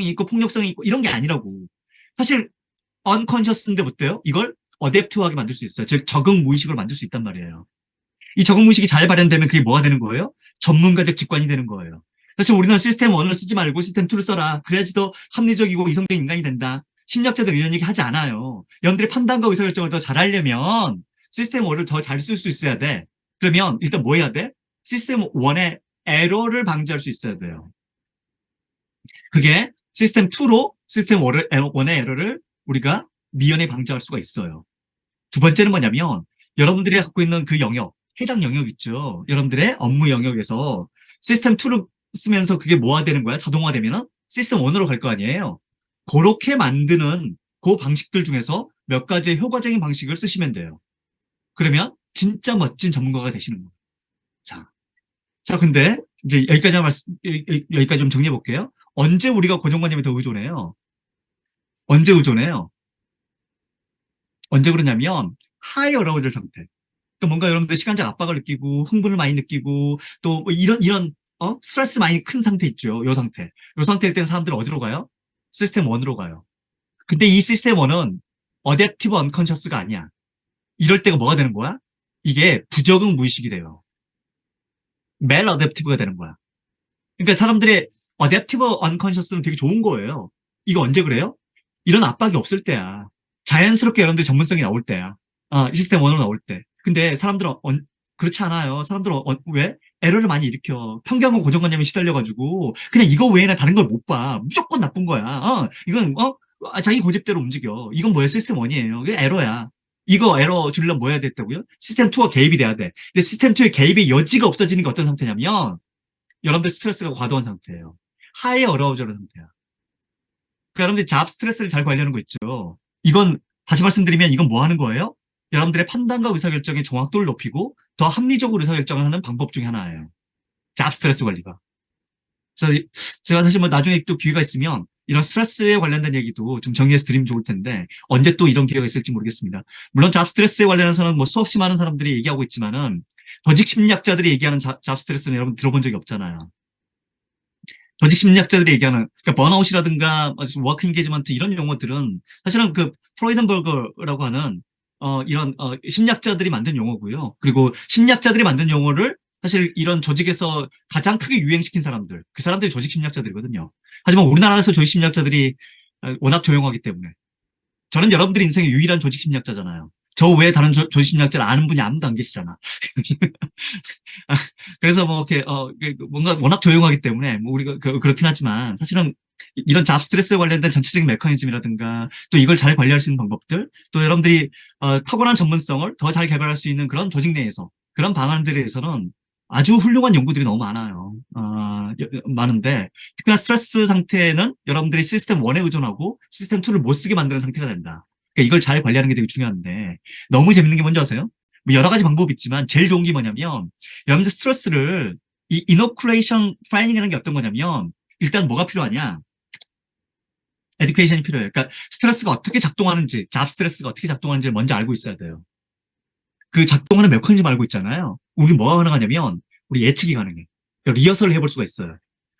있고 폭력성이 있고 이런 게 아니라고. 사실 unconscious인데 어때요? 이걸 어댑티브하게 만들 수 있어요. 즉 적응 무의식으로 만들 수 있단 말이에요. 이 적응 무의식이 잘 발현되면 그게 뭐가 되는 거예요? 전문가적 직관이 되는 거예요. 사실 우리는 시스템 1을 쓰지 말고 시스템 2를 써라. 그래야지 더 합리적이고 이성적인 인간이 된다. 심리학자들 이런 얘기 하지 않아요. 여러분들의 판단과 의사결정을 더 잘하려면 시스템 1을 더 잘 쓸 수 있어야 돼. 그러면 일단 뭐 해야 돼? 시스템 1의 에러를 방지할 수 있어야 돼요. 그게 시스템 2로 시스템 1의 에러를 우리가 미연에 방지할 수가 있어요. 두 번째는 뭐냐면 여러분들이 갖고 있는 그 영역, 해당 영역 있죠. 여러분들의 업무 영역에서 시스템 2를 쓰면서 그게 뭐가 되는 거야? 자동화되면 시스템 1으로 갈 거 아니에요. 그렇게 만드는 그 방식들 중에서 몇 가지의 효과적인 방식을 쓰시면 돼요. 그러면 진짜 멋진 전문가가 되시는 거예요. 자, 근데 이제 여기까지 좀 정리해 볼게요. 언제 우리가 고정관념에 더 의존해요? 언제 의존해요? 언제 그러냐면 하이 어라우절 상태. 또 뭔가 여러분들 시간적 압박을 느끼고 흥분을 많이 느끼고 또뭐 이런 스트레스 많이 큰 상태 있죠. 요 상태. 요 상태일 때는 사람들은 어디로 가요? 시스템 1으로 가요. 근데 이 시스템 1은 어댑티브 언컨셔스가 아니야. 이럴 때가 뭐가 되는 거야? 이게 부적응 무의식이 돼요. 멜 어댑티브가 되는 거야. 그러니까 사람들의 어댑티브 언컨셔스는 되게 좋은 거예요. 이거 언제 그래요? 이런 압박이 없을 때야. 자연스럽게 여러분들 전문성이 나올 때야. 시스템 1으로 나올 때. 근데 사람들은 그렇지 않아요. 사람들은 왜? 에러를 많이 일으켜. 편견과 고정관념에 시달려가지고 그냥 이거 외에는 다른 걸 못 봐. 무조건 나쁜 거야. 이건 자기 고집대로 움직여. 이건 뭐야? 시스템 1이에요. 이게 에러야. 이거 에러 주려면 뭐 해야 됐다고요? 시스템 2가 개입이 돼야 돼. 근데 시스템 2의 개입의 여지가 없어지는 게 어떤 상태냐면 여러분들 스트레스가 과도한 상태예요. 하이 어라우저런 상태야. 그러니까 여러분들 잡 스트레스를 잘 관리하는 거 있죠. 이건 다시 말씀드리면 이건 뭐 하는 거예요? 여러분들의 판단과 의사결정의 정확도를 높이고 더 합리적으로 의사결정을 하는 방법 중에 하나예요. 잡 스트레스 관리가. 그래서 제가 사실 뭐 나중에 또 기회가 있으면 이런 스트레스에 관련된 얘기도 좀 정리해서 드리면 좋을 텐데 언제 또 이런 기회가 있을지 모르겠습니다. 물론 잡 스트레스에 관련해서는 뭐 수없이 많은 사람들이 얘기하고 있지만은 조직 심리학자들이 얘기하는 잡 스트레스는 여러분 들어본 적이 없잖아요. 조직 심리학자들이 얘기하는 그러니까 번아웃이라든가 워크 인게이지먼트 이런 용어들은 사실은 그 프로이덴버거라고 하는 이런 심리학자들이 만든 용어고요. 그리고 심리학자들이 만든 용어를 사실 이런 조직에서 가장 크게 유행시킨 사람들, 그 사람들이 조직 심리학자들이거든요. 하지만 우리나라에서 조직 심리학자들이 워낙 조용하기 때문에 저는 여러분들의 인생의 유일한 조직 심리학자잖아요. 저 외에 다른 조직 심리학자를 아는 분이 아무도 안 계시잖아. 그래서 뭐 이렇게 뭔가 워낙 조용하기 때문에 뭐 우리가 그렇긴 하지만 사실은 이런 잡 스트레스에 관련된 전체적인 메커니즘이라든가 또 이걸 잘 관리할 수 있는 방법들 또 여러분들이 타고난 전문성을 더 잘 개발할 수 있는 그런 조직 내에서 그런 방안들에 대해서는 아주 훌륭한 연구들이 너무 많아요. 많은데 특히나 스트레스 상태는 여러분들이 시스템 1에 의존하고 시스템 2를 못 쓰게 만드는 상태가 된다. 그러니까 이걸 잘 관리하는 게 되게 중요한데 너무 재밌는 게 뭔지 아세요? 뭐 여러 가지 방법이 있지만 제일 좋은 게 뭐냐면 여러분들 스트레스를 이 이노쿨레이션 트레이닝이라는 게 어떤 거냐면 일단 뭐가 필요하냐? 에듀케이션이 필요해요. 그러니까 스트레스가 어떻게 작동하는지, 잡 스트레스가 어떻게 작동하는지를 먼저 알고 있어야 돼요. 그 작동하는 메커니즘 알고 있잖아요. 우리 뭐가 가능하냐면 우리 예측이 가능해. 그러니까 리허설을 해볼 수가 있어요.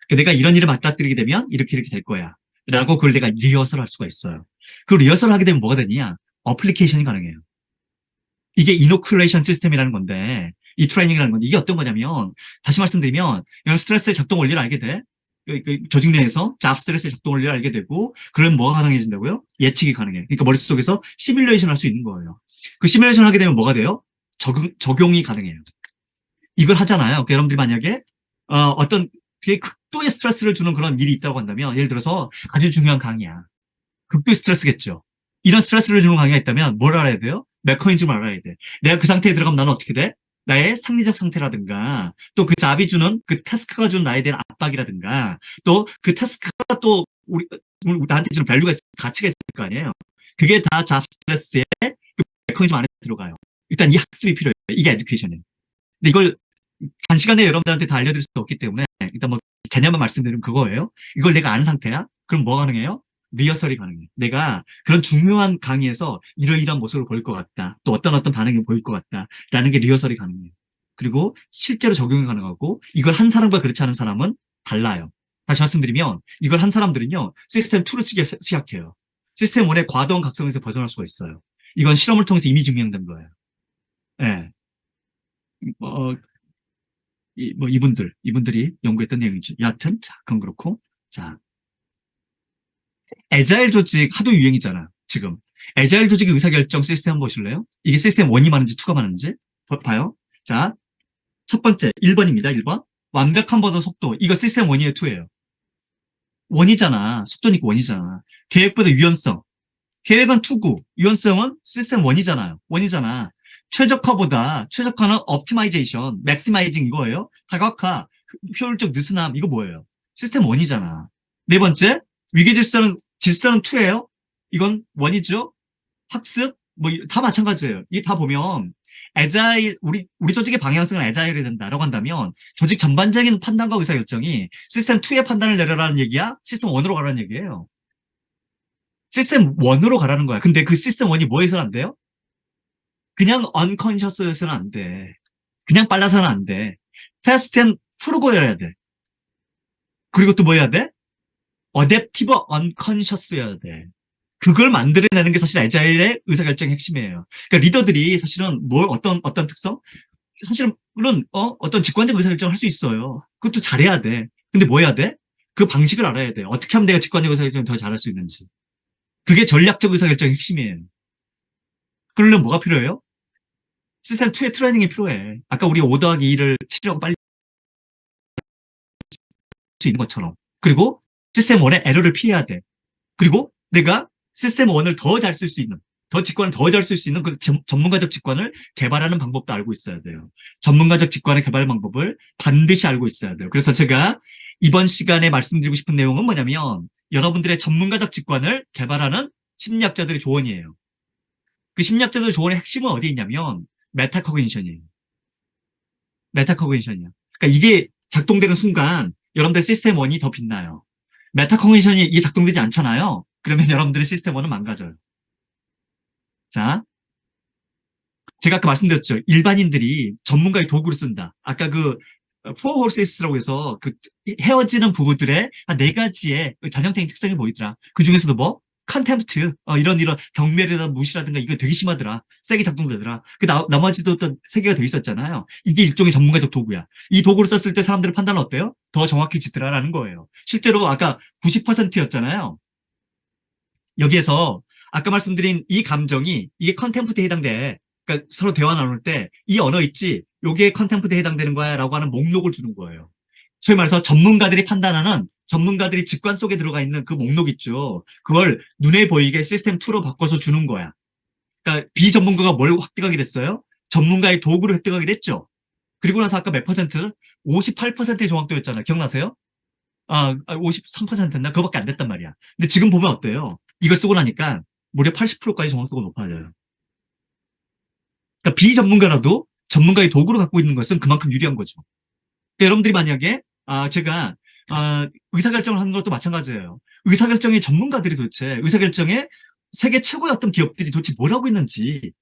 그러니까 내가 이런 일을 맞닥뜨리게 되면 이렇게 될 거야. 라고 그걸 내가 리허설을 할 수가 있어요. 그 리허설을 하게 되면 뭐가 되냐? 어플리케이션이 가능해요. 이게 이노큘레이션 시스템이라는 건데 이 트레이닝이라는 건데 이게 어떤 거냐면 다시 말씀드리면 이런 스트레스의 작동 원리를 알게 돼. 그 조직 내에서 잡 스트레스의 작동 원리를 알게 되고 그러면 뭐가 가능해진다고요? 예측이 가능해. 그러니까 머릿속에서 시뮬레이션 할 수 있는 거예요. 그 시뮬레이션 하게 되면 뭐가 돼요? 적용이 가능해요. 이걸 하잖아요. 그러니까 여러분들이 만약에 어떤 되게 극도의 스트레스를 주는 그런 일이 있다고 한다면 예를 들어서 아주 중요한 강의야. 극도의 스트레스겠죠. 이런 스트레스를 주는 강의가 있다면 뭘 알아야 돼요? 메커니즘을 알아야 돼. 내가 그 상태에 들어가면 나는 어떻게 돼? 나의 상리적 상태라든가 또 그 잡이 주는 그 태스크가 준 나에 대한 압박이라든가 또 그 태스크가 또 나한테 주는 밸류가 가치가 있을 거 아니에요. 그게 다 잡 스트레스의 그 메커니즘 안에 들어가요. 일단 이 학습이 필요해요. 이게 에듀케이션이에요. 근데 이걸 단시간에 여러분들한테 다 알려드릴 수 없기 때문에 일단 뭐 개념만 말씀드리면 그거예요. 이걸 내가 아는 상태야? 그럼 뭐 가능해요? 리허설이 가능해. 내가 그런 중요한 강의에서 이러이러한 모습을 보일 것 같다. 또 어떤 반응이 보일 것 같다. 라는 게 리허설이 가능해요. 그리고 실제로 적용이 가능하고 이걸 한 사람과 그렇지 않은 사람은 달라요. 다시 말씀드리면 이걸 한 사람들은요. 시스템 2로 쓰기 시작해요. 시스템 1의 과도한 각성에서 벗어날 수가 있어요. 이건 실험을 통해서 이미 증명된 거예요. 예. 어, 이분들이 연구했던 내용이죠. 여하튼, 자, 그건 그렇고. 자, 애자일 조직 하도 유행이잖아, 지금. 애자일 조직의 의사결정 시스템 한번 보실래요? 이게 시스템 1이 많은지 2가 많은지? 봐요. 자, 첫 번째, 1번입니다, 1번. 완벽한 번호 속도. 이거 시스템 1이에요, 2예요? 1이잖아. 속도니까 1이잖아. 계획보다 유연성. 계획은 2고, 유연성은 시스템 1이잖아요. 1이잖아. 최적화는 옵티마이제이션, 맥시마이징 이거예요. 다각화, 효율적 느슨함, 이거 뭐예요? 시스템 1이잖아. 네 번째, 위계 질서는 2예요. 이건 1이죠. 학습, 다 마찬가지예요. 이게 다 보면, 애자일, 우리 조직의 방향성은 애자일이 된다라고 한다면, 조직 전반적인 판단과 의사결정이 시스템 2의 판단을 내려라는 얘기야? 시스템 1으로 가라는 얘기예요. 시스템 1으로 가라는 거야. 근데 그 시스템 1이 뭐 해서는 안 돼요? 그냥 언컨셔스해서는 안 돼. 그냥 빨라서는 안 돼. 패스트 앤 프로고여야 돼. 그리고 또 뭐 해야 돼? 어댑티브 언컨셔스여야 돼. 그걸 만들어내는 게 사실 애자일의 의사결정의 핵심이에요. 그러니까 리더들이 사실은 어떤 특성? 사실은 물론 어떤 직관적 의사결정을 할 수 있어요. 그것도 잘해야 돼. 근데 뭐 해야 돼? 그 방식을 알아야 돼. 어떻게 하면 내가 직관적 의사결정을 더 잘할 수 있는지. 그게 전략적 의사결정의 핵심이에요. 그러려면 뭐가 필요해요? 시스템 2의 트레이닝이 필요해. 아까 우리 5 더하기 2를 7이라고 빨리 수 있는 것처럼. 그리고 시스템 1의 에러를 피해야 돼. 그리고 내가 시스템 1을 더 잘 쓸 수 있는, 직관을 더 잘 쓸 수 있는 그 전문가적 직관을 개발하는 방법도 알고 있어야 돼요. 전문가적 직관의 개발 방법을 반드시 알고 있어야 돼요. 그래서 제가 이번 시간에 말씀드리고 싶은 내용은 뭐냐면 여러분들의 전문가적 직관을 개발하는 심리학자들의 조언이에요. 그 심리학자들의 조언의 핵심은 어디에 있냐면 메타코그니션이에요. 메타코그니션이야. 그러니까 이게 작동되는 순간 여러분들 시스템 1이 더 빛나요. 메타코그니션이 이게 작동되지 않잖아요. 그러면 여러분들의 시스템 1은 망가져요. 자, 제가 아까 말씀드렸죠. 일반인들이 전문가의 도구를 쓴다. 아까 그 포어 홀세스라고 해서 그 헤어지는 부부들의 한 4가지의 전형적인 특성이 보이더라. 그 중에서도 뭐 컨템프트 이런 경멸이나 무시라든가 이거 되게 심하더라. 세게 작동되더라. 그 나머지도 또 3개가 더 있었잖아요. 이게 일종의 전문가적 도구야. 이 도구를 썼을 때 사람들의 판단은 어때요? 더 정확해지더라라는 거예요. 실제로 아까 90%였잖아요. 여기에서 아까 말씀드린 이 감정이 이게 컨템프트에 해당돼. 그러니까 서로 대화 나눌 때 이 언어 있지? 요게 컨템프트에 해당되는 거야 라고 하는 목록을 주는 거예요. 소위 말해서 전문가들이 판단하는 전문가들이 직관 속에 들어가 있는 그 목록 있죠. 그걸 눈에 보이게 시스템 2로 바꿔서 주는 거야. 그러니까 비전문가가 뭘 획득하게 됐어요? 전문가의 도구를 획득하게 됐죠. 그리고 나서 아까 몇 퍼센트? 58%의 정확도였잖아요. 기억나세요? 53%였나? 그거밖에 안 됐단 말이야. 근데 지금 보면 어때요? 이걸 쓰고 나니까 무려 80%까지 정확도가 높아져요. 그러니까 비전문가라도 전문가의 도구를 갖고 있는 것은 그만큼 유리한 거죠. 그러니까 여러분들이 만약에 제가 의사결정을 하는 것도 마찬가지예요. 의사결정의 전문가들이 도대체 의사결정에 세계 최고의 어떤 기업들이 도대체 뭘 하고 있는지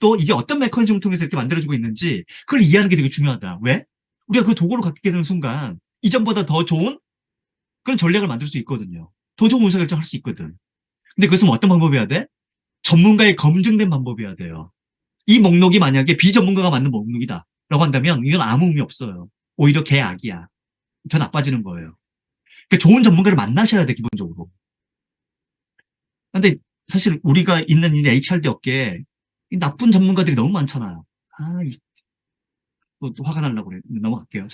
또 이게 어떤 메커니즘을 통해서 이렇게 만들어지고 있는지 그걸 이해하는 게 되게 중요하다. 왜? 우리가 그 도구를 갖게 되는 순간 이전보다 더 좋은 그런 전략을 만들 수 있거든요. 더 좋은 의사결정을 할 수 있거든. 근데 그것은 어떤 방법이어야 돼? 전문가의 검증된 방법이어야 돼요. 이 목록이 만약에 비전문가가 만든 목록이다 라고 한다면 이건 아무 의미 없어요. 오히려 개악이야. 더 나빠지는 거예요. 그러니까 좋은 전문가를 만나셔야 돼, 기본적으로. 근데 사실 우리가 있는 이 HRD 업계에 나쁜 전문가들이 너무 많잖아요. 또 화가 나려고 그래. 넘어갈게요.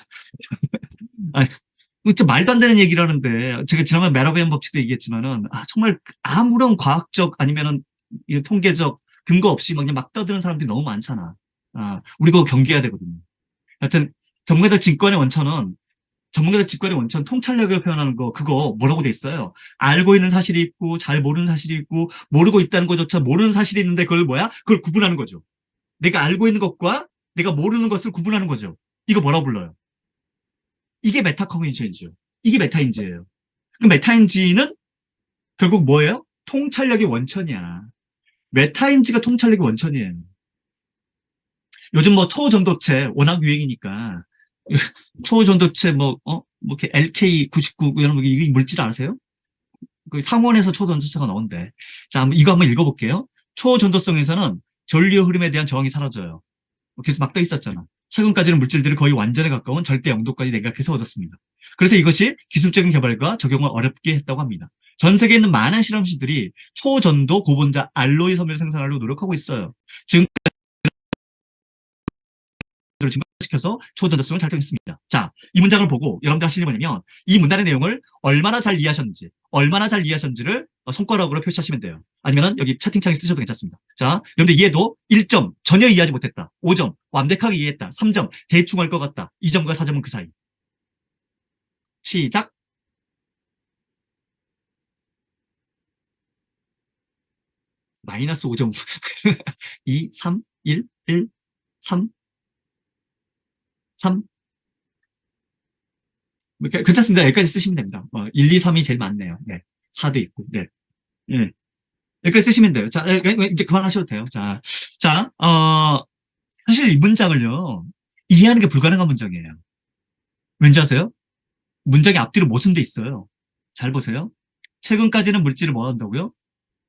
아니, 진짜 말도 안 되는 얘기를 하는데 제가 지난번에 메라비안 법칙도 얘기했지만은 정말 아무런 과학적 아니면은 통계적 근거 없이 막 떠드는 사람들이 너무 많잖아. 우리 그거 경계해야 되거든요. 하여튼 전문가적 직관의 원천 통찰력을 표현하는 거 그거 뭐라고 돼 있어요? 알고 있는 사실이 있고 잘 모르는 사실이 있고 모르고 있다는 것조차 모르는 사실이 있는데 그걸 뭐야? 그걸 구분하는 거죠. 내가 알고 있는 것과 내가 모르는 것을 구분하는 거죠. 이거 뭐라고 불러요? 이게 메타코그니션이죠. 이게 메타인지예요. 그 메타인지는 결국 뭐예요? 통찰력의 원천이야. 메타인지가 통찰력의 원천이에요. 요즘 뭐 초전도체 워낙 유행이니까 초전도체 뭐 이렇게 LK99 이런 거 이게 물질 아세요? 그 상온에서 초전도성가 나온대. 자, 이거 한번 읽어볼게요. 초전도성에서는 전류 흐름에 대한 저항이 사라져요. 계속 막 떠 있었잖아. 최근까지는 물질들을 거의 완전에 가까운 절대 영도까지 냉각해서 얻었습니다. 그래서 이것이 기술적인 개발과 적용을 어렵게 했다고 합니다. 전 세계에 있는 많은 실험실들이 초전도 고분자 알로이 섬유를 생산하려고 노력하고 있어요. 지금 증가시켜서 초전도성을 달성했습니다. 자, 이 문장을 보고 여러분들 하시는 게 뭐냐면 이 문단의 내용을 얼마나 잘 이해하셨는지를 손가락으로 표시하시면 돼요. 아니면 여기 채팅창에 쓰셔도 괜찮습니다. 자, 여러분들 이해도 1점 전혀 이해하지 못했다. 5점 완벽하게 이해했다. 3점 대충 할 것 같다. 2점과 4점은 그 사이. 시작. 마이너스 5점. 2, 3, 1, 1, 3, 3. 괜찮습니다. 여기까지 쓰시면 됩니다. 1, 2, 3이 제일 많네요. 네. 4도 있고. 네. 네. 여기까지 쓰시면 돼요. 자, 이제 그만하셔도 돼요. 자, 자, 사실 이 문장을요, 이해하는 게 불가능한 문장이에요. 왠지 아세요? 문장이 앞뒤로 모순돼 있어요. 잘 보세요. 최근까지는 물질을 뭐 한다고요?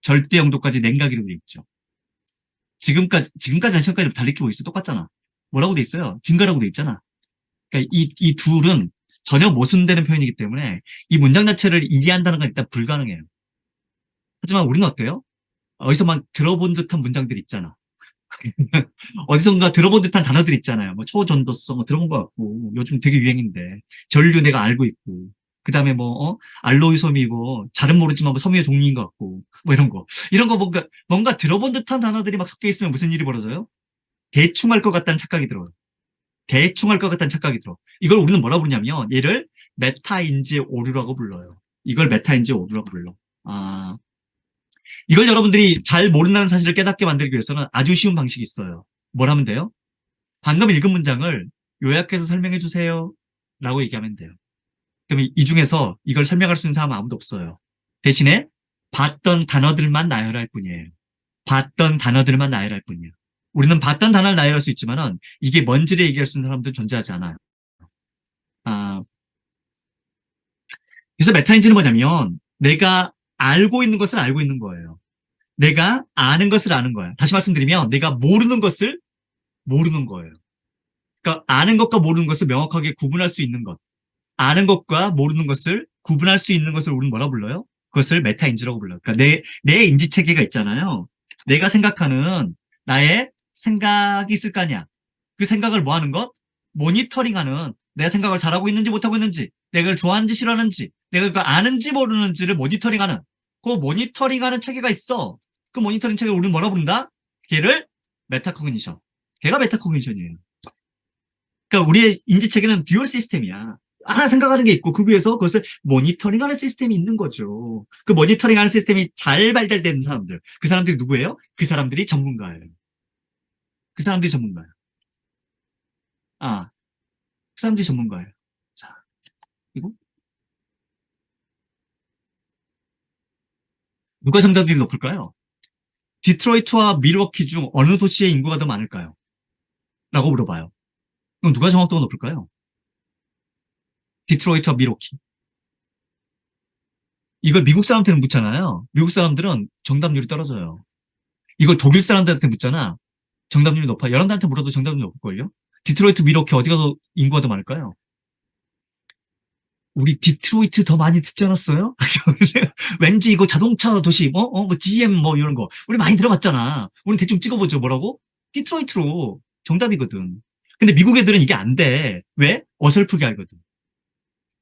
절대 영도까지 냉각이라고 돼 있죠. 지금까지 현실까지 달리키고 있어. 똑같잖아. 뭐라고 돼 있어요? 증가라고 돼 있잖아. 그러니까 이 둘은 전혀 모순되는 표현이기 때문에 이 문장 자체를 이해한다는 건 일단 불가능해요. 하지만 우리는 어때요? 어디서만 들어본 듯한 문장들 있잖아. 어디선가 들어본 듯한 단어들 있잖아요. 뭐 초전도성 들어본 것 같고 요즘 되게 유행인데 전류 내가 알고 있고 그 다음에 뭐 알로이 섬이고 잘은 모르지만 뭐 섬유의 종류인 것 같고 뭐 이런 거 뭔가 들어본 듯한 단어들이 막 섞여 있으면 무슨 일이 벌어져요? 대충 할 것 같다는 착각이 들어요. 대충 할 것 같다는 착각이 들어. 이걸 우리는 뭐라 부르냐면 얘를 메타인지 오류라고 불러요. 이걸 메타인지 오류라고 불러. 아, 이걸 여러분들이 잘 모른다는 사실을 깨닫게 만들기 위해서는 아주 쉬운 방식이 있어요. 뭘 하면 돼요? 방금 읽은 문장을 요약해서 설명해 주세요. 라고 얘기하면 돼요. 그럼 이 중에서 이걸 설명할 수 있는 사람은 아무도 없어요. 대신에 봤던 단어들만 나열할 뿐이에요. 봤던 단어들만 나열할 뿐이에요. 우리는 봤던 단어를 나열할 수 있지만은 이게 뭔지를 얘기할 수 있는 사람들은 존재하지 않아요. 아, 그래서 메타인지는 뭐냐면 내가 알고 있는 것을 알고 있는 거예요. 내가 아는 것을 아는 거야. 다시 말씀드리면 내가 모르는 것을 모르는 거예요. 그러니까 아는 것과 모르는 것을 명확하게 구분할 수 있는 것. 아는 것과 모르는 것을 구분할 수 있는 것을 우리는 뭐라 불러요? 그것을 메타인지라고 불러요. 그러니까 내 인지 체계가 있잖아요. 내가 생각하는 나의 생각이 있을 거 아니야. 그 생각을 뭐 하는 것? 모니터링하는 내가 생각을 잘하고 있는지 못하고 있는지, 내가 그걸 좋아하는지 싫어하는지, 내가 그걸 아는지 모르는지를 모니터링하는 그 모니터링하는 체계가 있어. 그 모니터링 체계를 우리는 뭐라 부른다? 걔를 메타코그니션. 걔가 메타코그니션이에요. 그러니까 우리의 인지 체계는 듀얼 시스템이야. 하나 생각하는 게 있고 그 위에서 그것을 모니터링하는 시스템이 있는 거죠. 그 모니터링하는 시스템이 잘 발달된 사람들, 그 사람들이 누구예요? 그 사람들이 전문가예요. 그 사람들이 전문가예요. 아, 그 사람들이 전문가예요. 자, 그리고 누가 정답률이 높을까요? 디트로이트와 밀워키 중 어느 도시의 인구가 더 많을까요? 라고 물어봐요. 그럼 누가 정확도가 높을까요? 디트로이트와 밀워키. 이걸 미국 사람한테는 묻잖아요. 미국 사람들은 정답률이 떨어져요. 이걸 독일 사람들한테 묻잖아. 정답률이 높아. 여러분들한테 물어도 정답률이 높을걸요? 디트로이트, 밀워키 어디가 더 인구가 더 많을까요? 우리 디트로이트 더 많이 듣지 않았어요? 왠지 이거 자동차 도시, 뭐 GM 뭐 이런 거. 우리 많이 들어봤잖아. 우리 대충 찍어보죠. 뭐라고? 디트로이트로 정답이거든. 근데 미국 애들은 이게 안 돼. 왜? 어설프게 알거든.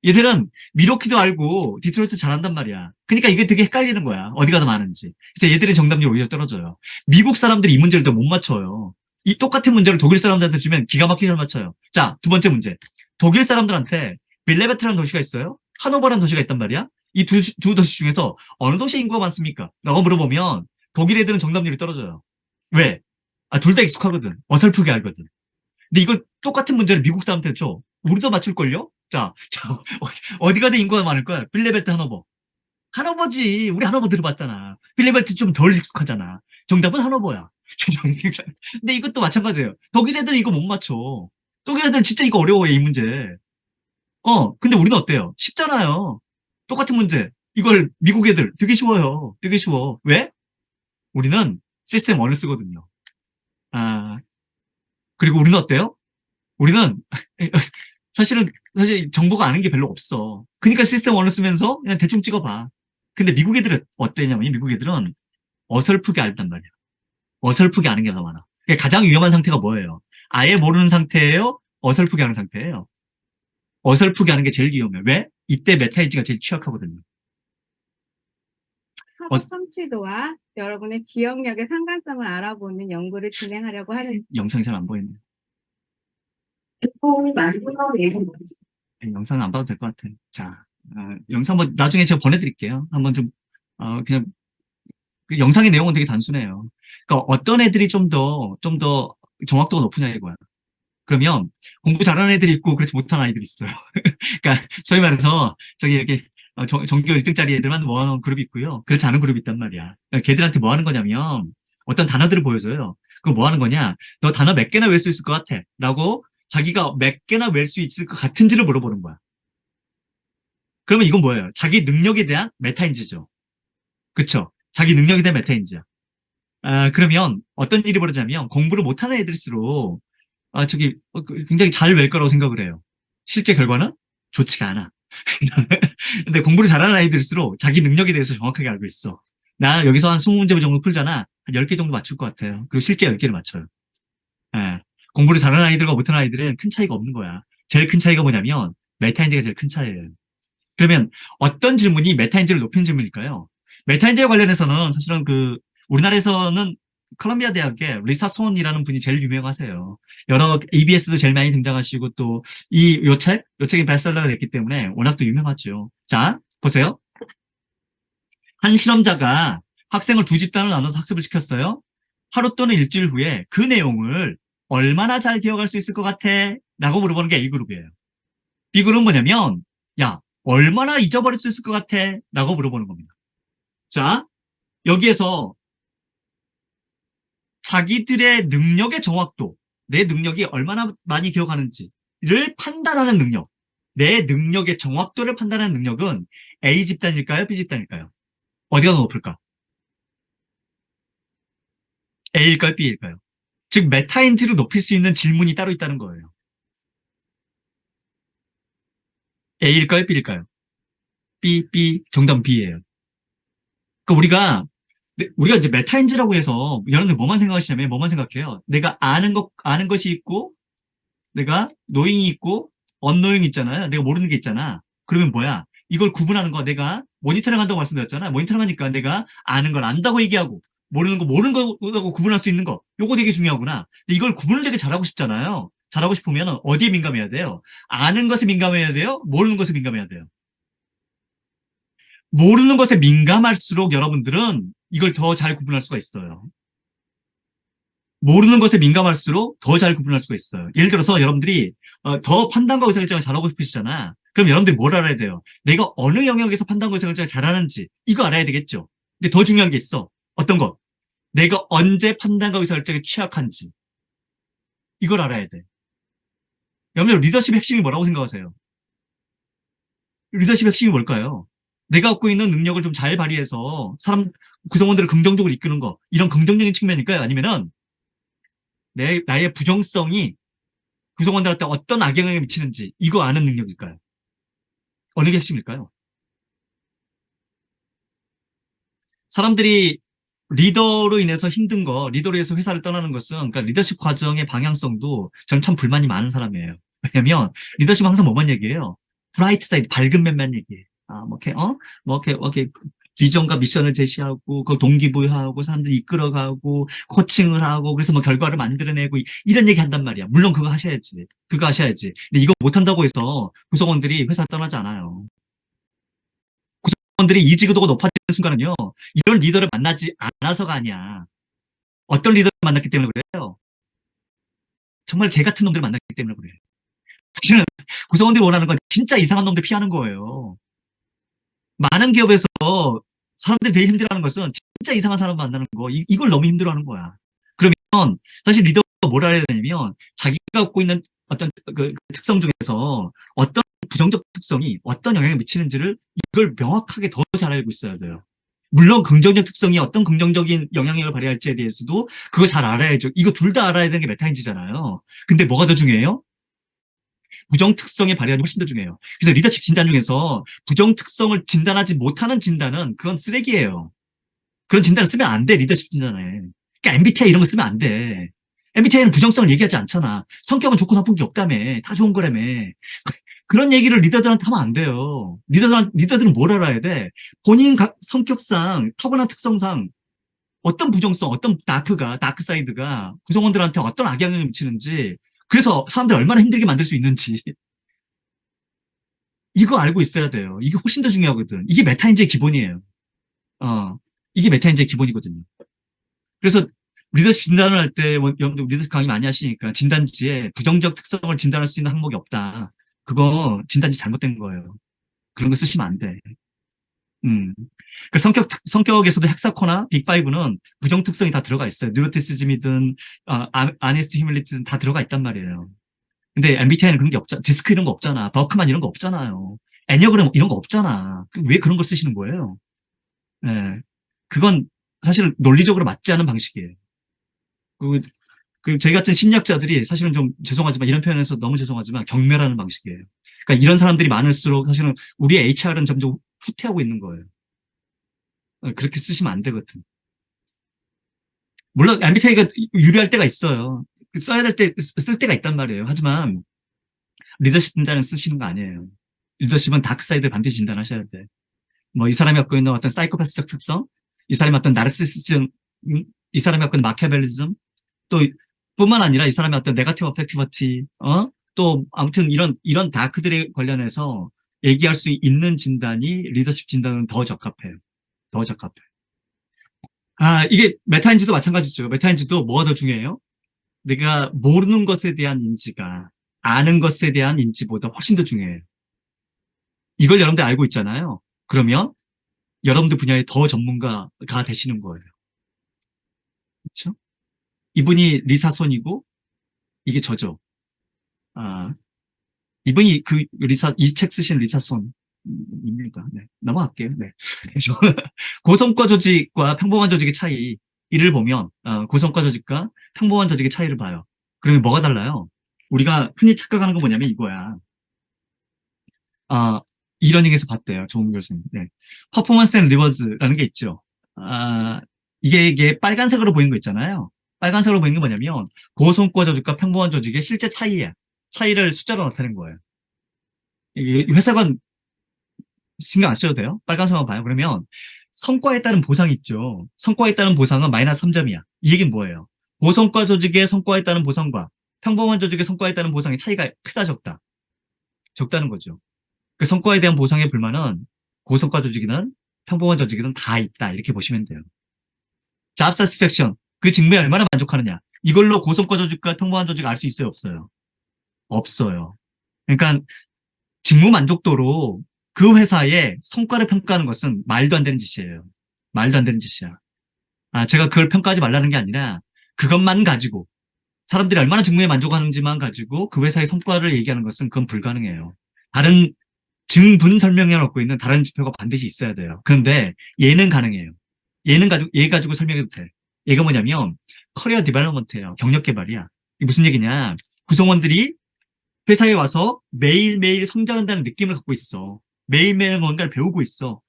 얘들은 미러키도 알고 디트로이트 잘한단 말이야. 그러니까 이게 되게 헷갈리는 거야. 어디가 더 많은지. 그래서 얘들의 정답률이 오히려 떨어져요. 미국 사람들이 이 문제를 더 못 맞춰요. 이 똑같은 문제를 독일 사람들한테 주면 기가 막히게 잘 맞춰요. 자, 두 번째 문제. 독일 사람들한테 빌레베트라는 도시가 있어요. 하노버라는 도시가 있단 말이야. 이 두 도시 중에서 어느 도시에 인구가 많습니까? 라고 물어보면 독일 애들은 정답률이 떨어져요. 왜? 둘 다 익숙하거든. 어설프게 알거든. 근데 이걸 똑같은 문제를 미국 사람한테 줘. 우리도 맞출걸요? 자, 어디가 더 인구가 많을 거야? 빌레벨트 하노버. 하노버지. 우리 하노버 들어봤잖아. 빌레벨트 좀 덜 익숙하잖아. 정답은 하노버야. 근데 이것도 마찬가지예요. 독일 애들 이거 못 맞춰. 독일 애들 진짜 이거 어려워요, 이 문제. 근데 우리는 어때요? 쉽잖아요. 똑같은 문제. 이걸 미국 애들 되게 쉬워요. 되게 쉬워. 왜? 우리는 시스템 1을 쓰거든요. 아, 그리고 우리는 어때요? 우리는 사실 정보가 아는 게 별로 없어. 그러니까 시스템 1을 쓰면서 그냥 대충 찍어봐. 근데 미국 애들은 어땠냐면 미국 애들은 어설프게 알단 말이야. 어설프게 아는 게 더 많아. 그러니까 가장 위험한 상태가 뭐예요? 아예 모르는 상태예요? 어설프게 하는 상태예요? 어설프게 하는 게 제일 위험해요. 왜? 이때 메타인지가 제일 취약하거든요. 어, 학업 성취도와 여러분의 기억력의 상관성을 알아보는 연구를 진행하려고 하는 영상이 잘 안 보이네. 영상은 안 봐도 될 것 같아요. 자, 영상 한번 나중에 제가 보내드릴게요. 한번 좀, 그냥, 그 영상의 내용은 되게 단순해요. 그러니까 어떤 애들이 좀 더 정확도가 높으냐 이거야. 그러면 공부 잘하는 애들이 있고 그렇지 못한 아이들이 있어요. 그러니까 소위 말해서 저기 이렇게 전교 1등짜리 애들만 모아놓은 그룹이 있고요. 그렇지 않은 그룹이 있단 말이야. 그러니까 걔들한테 뭐 하는 거냐면 어떤 단어들을 보여줘요. 그거 뭐 하는 거냐? 너 단어 몇 개나 외울 수 있을 것 같아? 라고 자기가 몇 개나 외울 수 있을 것 같은지를 물어보는 거야. 그러면 이건 뭐예요? 자기 능력에 대한 메타인지죠. 그쵸? 자기 능력에 대한 메타인지야. 그러면 어떤 일이 벌어지냐면 공부를 못하는 애들일수록 굉장히 잘 외울 거라고 생각을 해요. 실제 결과는 좋지가 않아. 근데 공부를 잘하는 아이들일수록 자기 능력에 대해서 정확하게 알고 있어. 나 여기서 한 20문제 정도 풀잖아. 한 10개 정도 맞출 것 같아요. 그리고 실제 10개를 맞춰요. 예. 공부를 잘하는 아이들과 못하는 아이들은 큰 차이가 없는 거야. 제일 큰 차이가 뭐냐면 메타인지가 제일 큰 차이예요. 그러면 어떤 질문이 메타인지를 높이는 질문일까요? 메타인지에 관련해서는 사실은 우리나라에서는 컬럼비아 대학의 리사 손이라는 분이 제일 유명하세요. 여러 EBS도 제일 많이 등장하시고 또 요 책이 베스트셀러가 됐기 때문에 워낙 또 유명하죠. 자, 보세요. 한 실험자가 학생을 두 집단으로 나눠서 학습을 시켰어요. 하루 또는 일주일 후에 그 내용을 얼마나 잘 기억할 수 있을 것 같아? 라고 물어보는 게 A그룹이에요. B그룹은 뭐냐면, 야, 얼마나 잊어버릴 수 있을 것 같아? 라고 물어보는 겁니다. 자, 여기에서 자기들의 능력의 정확도, 내 능력이 얼마나 많이 기억하는지를 판단하는 능력, 내 능력의 정확도를 판단하는 능력은 A 집단일까요? B 집단일까요? 어디가 더 높을까? A일까요? B일까요? 즉, 메타인지를 높일 수 있는 질문이 따로 있다는 거예요. A일까요? B일까요? B, 정답 B예요. 그러니까 우리가 이제 메타인지라고 해서 여러분들 뭐만 생각하시냐면 뭐만 생각해요. 내가 아는 것이 있고, 내가 노잉이 있고, 언노잉이 있잖아요. 내가 모르는 게 있잖아. 그러면 뭐야? 이걸 구분하는 거 내가 모니터링 한다고 말씀드렸잖아. 모니터링 하니까 내가 아는 걸 안다고 얘기하고, 모르는 거 모르는 거라고 구분할 수 있는 거. 요거 되게 중요하구나. 근데 이걸 구분을 되게 잘하고 싶잖아요. 잘하고 싶으면 어디에 민감해야 돼요? 아는 것에 민감해야 돼요? 모르는 것에 민감해야 돼요? 모르는 것에 민감할수록 여러분들은 이걸 더 잘 구분할 수가 있어요. 모르는 것에 민감할수록 더 잘 구분할 수가 있어요. 예를 들어서 여러분들이 더 판단과 의사결정을 잘하고 싶으시잖아. 그럼 여러분들이 뭘 알아야 돼요? 내가 어느 영역에서 판단과 의사결정을 잘하는지 이거 알아야 되겠죠. 근데 더 중요한 게 있어. 어떤 것? 내가 언제 판단과 의사결정에 취약한지 이걸 알아야 돼. 여러분 리더십 핵심이 뭐라고 생각하세요? 리더십 핵심이 뭘까요? 내가 갖고 있는 능력을 좀 잘 발휘해서 사람 구성원들을 긍정적으로 이끄는 거 이런 긍정적인 측면일까요? 아니면은 나의 부정성이 구성원들한테 어떤 악영향을 미치는지 이거 아는 능력일까요? 어느 게 핵심일까요? 사람들이 리더로 인해서 힘든 거, 리더로 해서 회사를 떠나는 것은 그러니까 리더십 과정의 방향성도 저는 참 불만이 많은 사람이에요. 왜냐면 리더십은 항상 뭐만 얘기해요? 브라이트 사이드, 밝은 면만 얘기해. 뭐 이렇게 비전과 미션을 제시하고 그걸 동기부여하고 사람들이 이끌어가고 코칭을 하고 그래서 뭐 결과를 만들어내고 이런 얘기 한단 말이야. 물론 그거 하셔야지. 그거 하셔야지. 근데 이거 못한다고 해서 구성원들이 회사 떠나지 않아요. 구성원들이 이직도가 높아지는 순간은요. 이런 리더를 만나지 않아서가 아니야. 어떤 리더를 만났기 때문에 그래요. 정말 개 같은 놈들을 만났기 때문에 그래요. 사실은 구성원들이 원하는 건 진짜 이상한 놈들 피하는 거예요. 많은 기업에서 사람들이 되게 힘들어하는 것은 진짜 이상한 사람 만나는 거 이걸 너무 힘들어하는 거야. 그러면 사실 리더가 뭘 알아야 되냐면 자기가 갖고 있는 어떤 그 특성 중에서 어떤 부정적 특성이 어떤 영향을 미치는지를 이걸 명확하게 더 잘 알고 있어야 돼요. 물론 긍정적 특성이 어떤 긍정적인 영향력을 발휘할지에 대해서도 그거 잘 알아야죠. 이거 둘 다 알아야 되는 게 메타인지잖아요. 근데 뭐가 더 중요해요? 부정 특성의 발현이 훨씬 더 중요해요. 그래서 리더십 진단 중에서 부정 특성을 진단하지 못하는 진단은 그건 쓰레기예요. 그런 진단을 쓰면 안 돼, 리더십 진단에. 그러니까 MBTI 이런 거 쓰면 안 돼. MBTI는 부정성을 얘기하지 않잖아. 성격은 좋고 나쁜 게 없다며. 다 좋은 거라며. 그런 얘기를 리더들한테 하면 안 돼요. 리더들은 뭘 알아야 돼? 본인 성격상, 타고난 특성상 어떤 부정성, 어떤 다크 사이드가 구성원들한테 어떤 악영향을 미치는지, 그래서 사람들 얼마나 힘들게 만들 수 있는지, 이거 알고 있어야 돼요. 이게 훨씬 더 중요하거든. 이게 메타인지의 기본이에요. 어, 이게 메타인지의 기본이거든요. 그래서 리더십 진단을 할 때, 리더십 강의 많이 하시니까 진단지에 부정적 특성을 진단할 수 있는 항목이 없다. 그거 진단지 잘못된 거예요. 그런 거 쓰시면 안 돼. 그 성격에서도 헥사코나 빅5는 부정 특성이 다 들어가 있어요. 뉴로티시즘이든, 아네스트 휴밀리티든 다 들어가 있단 말이에요. 근데 MBTI는 그런 게 없잖아. 디스크 이런 거 없잖아. 버크만 이런 거 없잖아요. 애니어그램 이런 거 없잖아. 왜 그런 걸 쓰시는 거예요? 예. 그건 사실 논리적으로 맞지 않은 방식이에요. 그, 저희 같은 심리학자들이 사실은 좀 죄송하지만 이런 표현에서 너무 죄송하지만 경멸하는 방식이에요. 그러니까 이런 사람들이 많을수록 사실은 우리의 HR은 점점 후퇴하고 있는 거예요. 그렇게 쓰시면 안 되거든. 물론 MBTI가 유리할 때가 있어요. 써야 될 때, 쓸 때가 있단 말이에요. 하지만 리더십 진단은 쓰시는 거 아니에요. 리더십은 다크사이드 반드시 진단하셔야 돼. 뭐 이 사람이 갖고 있는 어떤 사이코패스적 특성, 이 사람이 어떤 나르시시즘, 이 사람이 갖고 있는 마키아벨리즘, 또 뿐만 아니라 이 사람의 어떤 네거티브 어펙티비티, 또 아무튼 이런 다크들에 관련해서 얘기할 수 있는 진단이 리더십 진단은 더 적합해요. 더 적합해. 이게 메타인지도 마찬가지죠. 메타인지도 뭐가 더 중요해요? 내가 모르는 것에 대한 인지가 아는 것에 대한 인지보다 훨씬 더 중요해요. 이걸 여러분들 알고 있잖아요. 그러면 여러분들 분야에 더 전문가가 되시는 거예요. 그렇죠? 이분이 리사손이고 이게 저죠. 아, 이분이 이 책 쓰신 리사손입니다. 네, 넘어갈게요. 네. 그래서 고성과 조직과 평범한 조직의 차이, 이를 보면, 고성과 조직과 평범한 조직의 차이를 봐요. 그러면 뭐가 달라요? 우리가 흔히 착각하는 건 뭐냐면 이거야. 아, 이러닝에서 봤대요. 좋은 교수님. 네. 퍼포먼스 앤 리워즈라는 게 있죠. 아, 이게 빨간색으로 보이는 거 있잖아요. 빨간색으로 보이는 게 뭐냐면 고성과 조직과 평범한 조직의 실제 차이야. 차이를 숫자로 나타낸 거예요. 이게 회사관 신경 안 써도 돼요. 빨간색만 봐요. 그러면 성과에 따른 보상이 있죠. 성과에 따른 보상은 마이너스 3점이야. 이 얘기는 뭐예요? 고성과 조직의 성과에 따른 보상과 평범한 조직의 성과에 따른 보상의 차이가 크다 적다. 적다는 거죠. 그 성과에 대한 보상의 불만은 고성과 조직이든 평범한 조직이든 다 있다. 이렇게 보시면 돼요. job satisfaction. 그 직무에 얼마나 만족하느냐. 이걸로 고성과 조직과 평범한 조직 알 수 있어요? 없어요? 없어요. 그러니까 직무 만족도로 그 회사의 성과를 평가하는 것은 말도 안 되는 짓이에요. 말도 안 되는 짓이야. 제가 그걸 평가하지 말라는 게 아니라 그것만 가지고 사람들이 얼마나 직무에 만족하는지만 가지고 그 회사의 성과를 얘기하는 것은 그건 불가능해요. 다른 증분 설명을 갖고 있는 다른 지표가 반드시 있어야 돼요. 그런데 얘는 가능해요. 얘 가지고 설명해도 돼. 얘가 뭐냐면 커리어 디벨롭먼트예요. 경력 개발이야. 이게 무슨 얘기냐? 구성원들이 회사에 와서 매일매일 성장한다는 느낌을 갖고 있어. 매일매일 뭔가를 배우고 있어.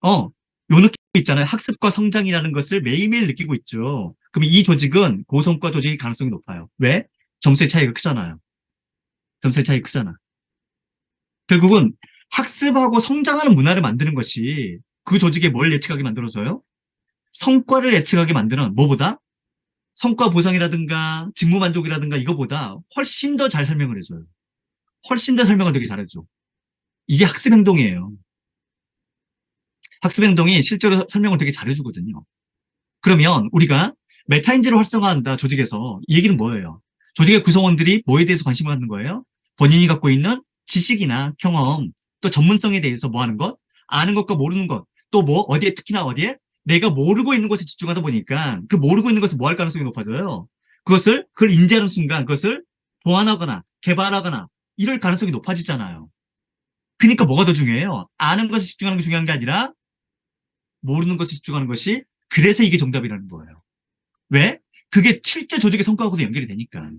요 느낌 있잖아요. 학습과 성장이라는 것을 매일매일 느끼고 있죠. 그럼 이 조직은 고성과 조직의 가능성이 높아요. 왜? 점수의 차이가 크잖아요. 점수의 차이가 크잖아. 결국은 학습하고 성장하는 문화를 만드는 것이 그 조직에 뭘 예측하게 만들어줘요? 성과를 예측하게 만드는 뭐보다? 성과 보상이라든가 직무 만족이라든가 이거보다 훨씬 더 잘 설명을 해줘요. 훨씬 더 설명을 되게 잘해줘. 이게 학습 행동이에요. 학습 행동이 실제로 설명을 되게 잘해주거든요. 그러면 우리가 메타인지를 활성화한다, 조직에서. 이 얘기는 뭐예요? 조직의 구성원들이 뭐에 대해서 관심을 갖는 거예요? 본인이 갖고 있는 지식이나 경험, 또 전문성에 대해서 뭐 하는 것? 아는 것과 모르는 것. 또 뭐, 어디에, 특히나 어디에? 내가 모르고 있는 것에 집중하다 보니까 그 모르고 있는 것을 뭐 할 가능성이 높아져요? 그걸 인지하는 순간 그것을 보완하거나 개발하거나 이럴 가능성이 높아지잖아요. 그러니까 뭐가 더 중요해요? 아는 것에 집중하는 게 중요한 게 아니라 모르는 것에 집중하는 것이 그래서 이게 정답이라는 거예요. 왜? 그게 실제 조직의 성과하고도 연결이 되니까.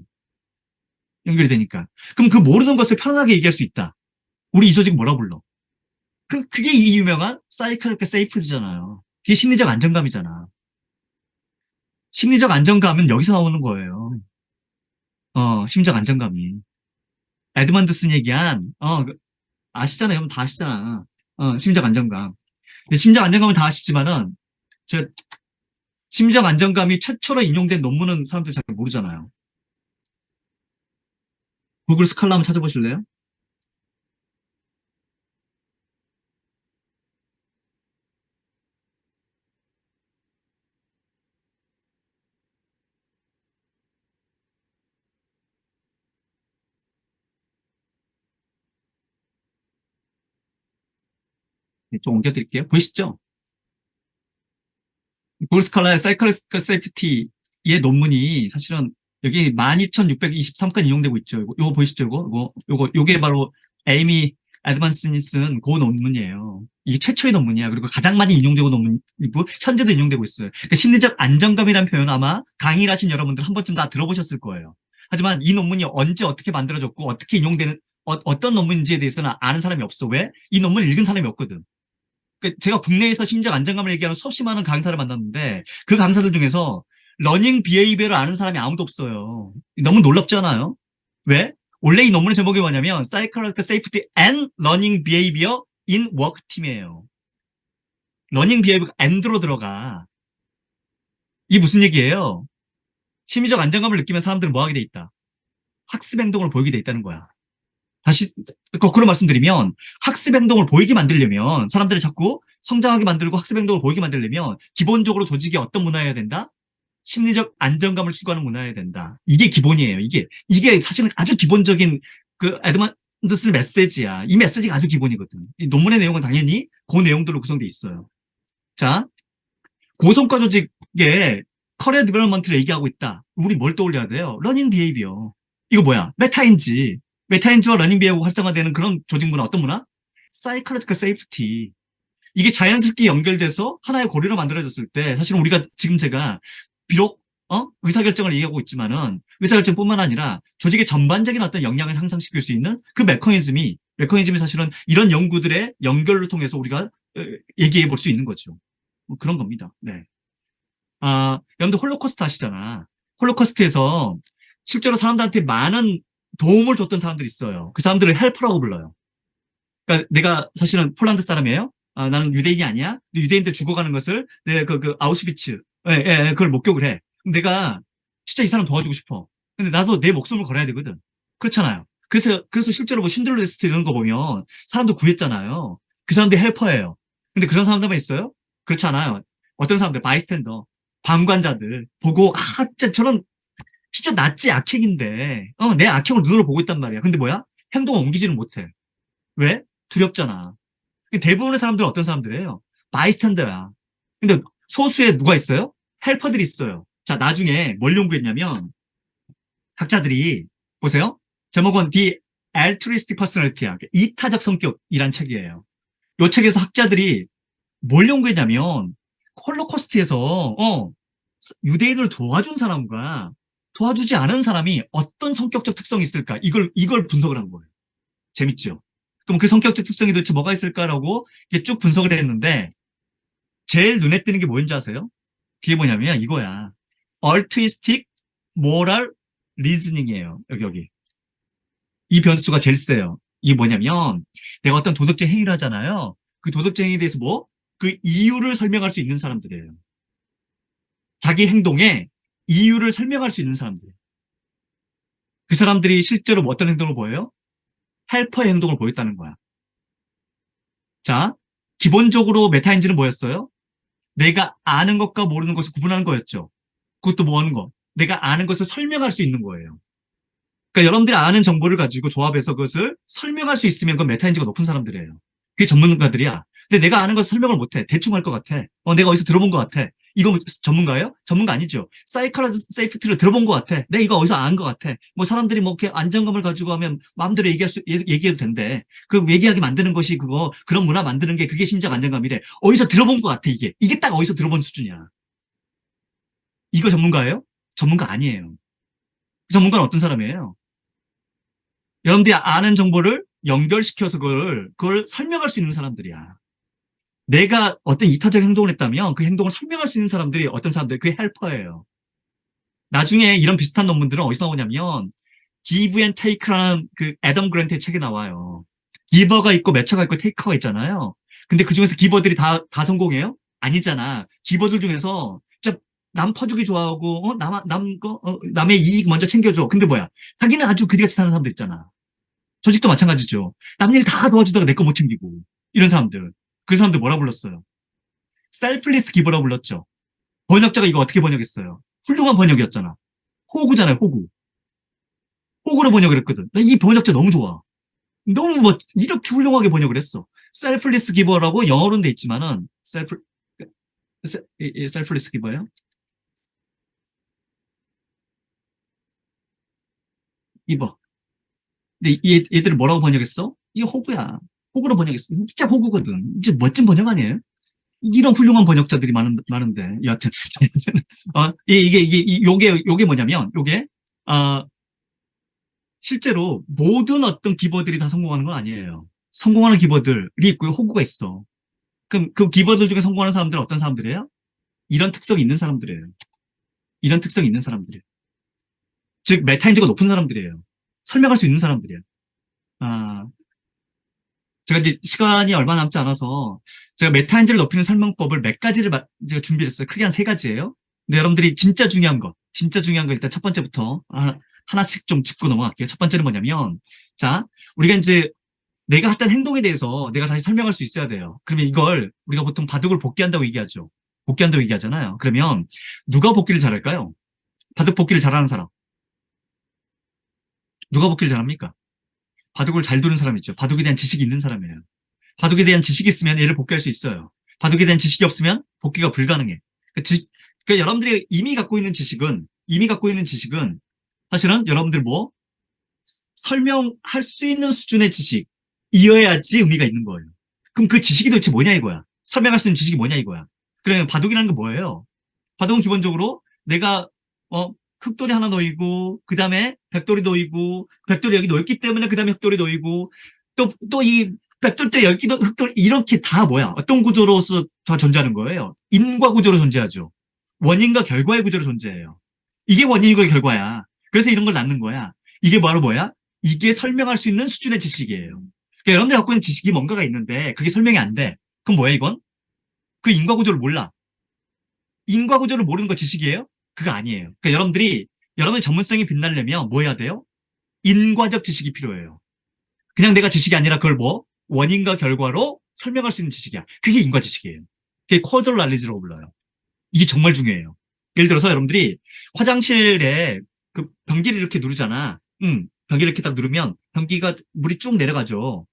연결이 되니까. 그럼 그 모르는 것을 편안하게 얘기할 수 있다. 우리 이 조직 뭐라 불러? 그게 이 유명한 사이클 세이프즈잖아요. 그게 심리적 안정감이잖아. 심리적 안정감은 여기서 나오는 거예요. 심리적 안정감이. 에드먼드슨 얘기한, 아시잖아요. 여러분 다 아시잖아. 심리적 안정감. 근데 심리적 안정감은 다 아시지만은, 저, 심리적 안정감이 최초로 인용된 논문은 사람들이 잘 모르잖아요. 구글 스칼라 한번 찾아보실래요? 네, 좀 옮겨드릴게요. 보이시죠? 구글 스칼라의 사이클리컬 세이프티의 논문이 사실은 여기 12,623건 인용되고 있죠. 요거 보이시죠? 요게 바로 에이미 에드먼슨이 쓴 그 논문이에요. 이게 최초의 논문이야. 그리고 가장 많이 인용되고 논문이고 현재도 인용되고 있어요. 그러니까 심리적 안정감이라는 표현 아마 강의를 하신 여러분들 한 번쯤 다 들어보셨을 거예요. 하지만 이 논문이 언제 어떻게 만들어졌고 어떻게 인용되는 어떤 논문인지에 대해서는 아는 사람이 없어. 왜? 이 논문을 읽은 사람이 없거든. 제가 국내에서 심리적 안정감을 얘기하는 수없이 많은 강사를 만났는데 그 강사들 중에서 러닝 비헤이비어를 아는 사람이 아무도 없어요. 너무 놀랍지 않아요? 왜? 원래 이 논문의 제목이 뭐냐면 Psychological Safety and Learning Behavior in Work Team이에요. 러닝 비헤이비어가 and로 들어가. 이게 무슨 얘기예요? 심리적 안정감을 느끼면 사람들은 뭐 하게 돼 있다? 학습 행동을 보이게 돼 있다는 거야. 다시 거꾸로 말씀드리면 학습 행동을 보이게 만들려면 사람들을 자꾸 성장하게 만들고 학습 행동을 보이게 만들려면 기본적으로 조직이 어떤 문화여야 된다? 심리적 안정감을 추구하는 문화여야 된다. 이게 기본이에요. 이게 사실은 아주 기본적인 그 에드먼드슨 메시지야. 이 메시지가 아주 기본이거든. 이 논문의 내용은 당연히 그 내용들로 구성돼 있어요. 자, 고성과 조직의 커리어 디벨롭먼트를 얘기하고 있다. 우리 뭘 떠올려야 돼요? 러닝 비헤이비어. 이거 뭐야? 메타인지와 러닝 비헤이비어 활성화되는 그런 조직 문화, 어떤 문화? 사이클리컬 세이프티. 이게 자연스럽게 연결돼서 하나의 고리로 만들어졌을 때, 사실은 우리가 지금 제가 비록 의사결정을 얘기하고 있지만은 의사결정뿐만 아니라 조직의 전반적인 어떤 역량을 향상시킬 수 있는 그 메커니즘이 사실은 이런 연구들의 연결을 통해서 우리가 얘기해 볼 수 있는 거죠. 뭐 그런 겁니다. 네. 여러분들 홀로코스트 아시잖아. 홀로코스트에서 실제로 사람들한테 많은 도움을 줬던 사람들이 있어요. 그 사람들을 헬퍼라고 불러요. 그러니까 내가 사실은 폴란드 사람이에요. 나는 유대인이 아니야. 근데 유대인들 죽어가는 것을 그 아우슈비츠, 그걸 목격을 해. 내가 진짜 이 사람 도와주고 싶어. 근데 나도 내 목숨을 걸어야 되거든. 그렇잖아요. 그래서 실제로 뭐 신들러 리스트 이런 거 보면 사람도 구했잖아요. 그 사람들이 헬퍼예요. 근데 그런 사람들만 있어요? 그렇지 않아요. 어떤 사람들, 바이스탠더, 방관자들 보고 진짜 저런 진짜 낫지 악행인데 내 악행을 눈으로 보고 있단 말이야. 근데 뭐야? 행동을 옮기지는 못해. 왜? 두렵잖아. 대부분의 사람들은 어떤 사람들이에요? 바이스탠더야. 근데 소수에 누가 있어요? 헬퍼들이 있어요. 자, 나중에 뭘 연구했냐면 학자들이 보세요. 제목은 The Altruistic Personality야. 이타적 성격이란 책이에요. 이 책에서 학자들이 뭘 연구했냐면 홀로코스트에서 유대인을 도와준 사람과 도와주지 않은 사람이 어떤 성격적 특성이 있을까? 이걸 분석을 한 거예요. 재밌죠? 그럼 그 성격적 특성이 도대체 뭐가 있을까라고 이렇게 쭉 분석을 했는데 제일 눈에 띄는 게 뭐인지 아세요? 뒤에 뭐냐면 이거야. Altruistic Moral Reasoning이에요. 여기. 이 변수가 제일 세요. 이게 뭐냐면 내가 어떤 도덕적 행위를 하잖아요. 그 도덕적 행위에 대해서 그 이유를 설명할 수 있는 사람들이에요. 자기 행동에 이유를 설명할 수 있는 사람들. 그 사람들이 실제로 어떤 행동을 보여요? 헬퍼의 행동을 보였다는 거야. 자, 기본적으로 메타인지는 뭐였어요? 내가 아는 것과 모르는 것을 구분하는 거였죠. 그것도 뭐 하는 거? 내가 아는 것을 설명할 수 있는 거예요. 그러니까 여러분들이 아는 정보를 가지고 조합해서 그것을 설명할 수 있으면 그건 메타인지가 높은 사람들이에요. 그게 전문가들이야. 근데 내가 아는 것을 설명을 못해. 대충 할 것 같아. 내가 어디서 들어본 것 같아. 이거 뭐 전문가예요? 전문가 아니죠. 사이클 세이프티를 들어본 것 같아. 내가 이거 어디서 안 것 같아. 뭐 사람들이 뭐 이렇게 안정감을 가지고 하면 마음대로 얘기해도 된대. 그 얘기하게 만드는 것이 그런 문화 만드는 게 그게 심리적 안정감이래. 어디서 들어본 것 같아, 이게. 이게 딱 어디서 들어본 수준이야. 이거 전문가예요? 전문가 아니에요. 그 전문가는 어떤 사람이에요? 여러분들이 아는 정보를 연결시켜서 그걸 설명할 수 있는 사람들이야. 내가 어떤 이타적 행동을 했다면 그 행동을 설명할 수 있는 사람들이 어떤 사람들, 그게 헬퍼예요. 나중에 이런 비슷한 논문들은 어디서 나오냐면 Give and Take라는 그 애덤 그랜트의 책에 나와요. 기버가 있고 매처가 있고 테이커가 있잖아요. 근데 그 중에서 기버들이 다 성공해요? 아니잖아. 기버들 중에서 진짜 남 퍼주기 좋아하고 남의 이익 먼저 챙겨줘. 근데 뭐야? 자기는 아주 그지같이 사는 사람들 있잖아. 조직도 마찬가지죠. 남 일 다 도와주다가 내 거 못 챙기고 이런 사람들. 그 사람들 뭐라 불렀어요? 셀플리스 기버라고 불렀죠. 번역자가 이거 어떻게 번역했어요? 훌륭한 번역이었잖아. 호구잖아요, 호구. 호구로 번역을 했거든. 나 이 번역자 너무 좋아. 너무 뭐 이렇게 훌륭하게 번역을 했어. 셀플리스 기버라고 영어로는 돼 있지만은 셀플리스 기버예요? 기버. 근데 얘들을 뭐라고 번역했어? 이게 호구야. 호구로 번역했어. 진짜 호구거든. 이제 멋진 번역 아니에요? 이런 훌륭한 번역자들이 많은데 여하튼 요게 뭐냐면 어, 실제로 모든 어떤 기버들이 다 성공하는 건 아니에요. 성공하는 기버들이 있고요, 호구가 있어. 그럼 그 기버들 중에 성공하는 사람들은 어떤 사람들이에요? 이런 특성이 있는 사람들이에요. 이런 특성이 있는 사람들이에요. 즉 메타인지가 높은 사람들이에요. 설명할 수 있는 사람들이에요. 아, 제가 이제 시간이 얼마 남지 않아서 제가 메타인지를 높이는 설명법을 몇 가지를 제가 준비했어요. 크게 한 세 가지예요. 근데 여러분들이 진짜 중요한 거 일단 첫 번째부터 하나씩 좀 짚고 넘어갈게요. 첫 번째는 뭐냐면, 자, 우리가 이제 내가 했던 행동에 대해서 내가 다시 설명할 수 있어야 돼요. 그러면 이걸 우리가 보통 바둑을 복귀한다고 얘기하죠. 복귀한다고 얘기하잖아요. 그러면 누가 복귀를 잘할까요? 바둑 복귀를 잘하는 사람. 누가 복귀를 잘합니까? 바둑을 잘 두는 사람 있죠. 바둑에 대한 지식이 있는 사람이에요. 바둑에 대한 지식이 있으면 얘를 복귀할 수 있어요. 바둑에 대한 지식이 없으면 복귀가 불가능해. 그러니까 여러분들이 이미 갖고 있는 지식은 사실은 여러분들 뭐 설명할 수 있는 수준의 지식이어야지 의미가 있는 거예요. 그럼 그 지식이 도대체 뭐냐 이거야. 설명할 수 있는 지식이 뭐냐 이거야. 그러면 바둑이라는 게 뭐예요? 바둑은 기본적으로 내가 흑돌이 하나 놓이고 그 다음에 백돌이 놓이고 백돌이 여기 놓였기 때문에 그 다음에 흑돌이 놓이고 또 이 백돌 때 여기 흑돌 이렇게 다 뭐야? 어떤 구조로서 다 존재하는 거예요? 인과 구조로 존재하죠. 원인과 결과의 구조로 존재해요. 이게 원인이고 결과야. 그래서 이런 걸 낳는 거야. 이게 바로 뭐야? 이게 설명할 수 있는 수준의 지식이에요. 그러니까 여러분들이 갖고 있는 지식이 뭔가가 있는데 그게 설명이 안 돼. 그럼 뭐야 이건? 그 인과 구조를 몰라. 인과 구조를 모르는 거 지식이에요? 그거 아니에요. 그러니까 여러분의 전문성이 빛나려면 뭐 해야 돼요? 인과적 지식이 필요해요. 그냥 내가 지식이 아니라 그걸 원인과 결과로 설명할 수 있는 지식이야. 그게 인과 지식이에요. 그게 causal knowledge라고 불러요. 이게 정말 중요해요. 예를 들어서 여러분들이 화장실에 그 변기를 이렇게 누르잖아. 변기를 이렇게 딱 누르면 변기가 물이 쭉 내려가죠.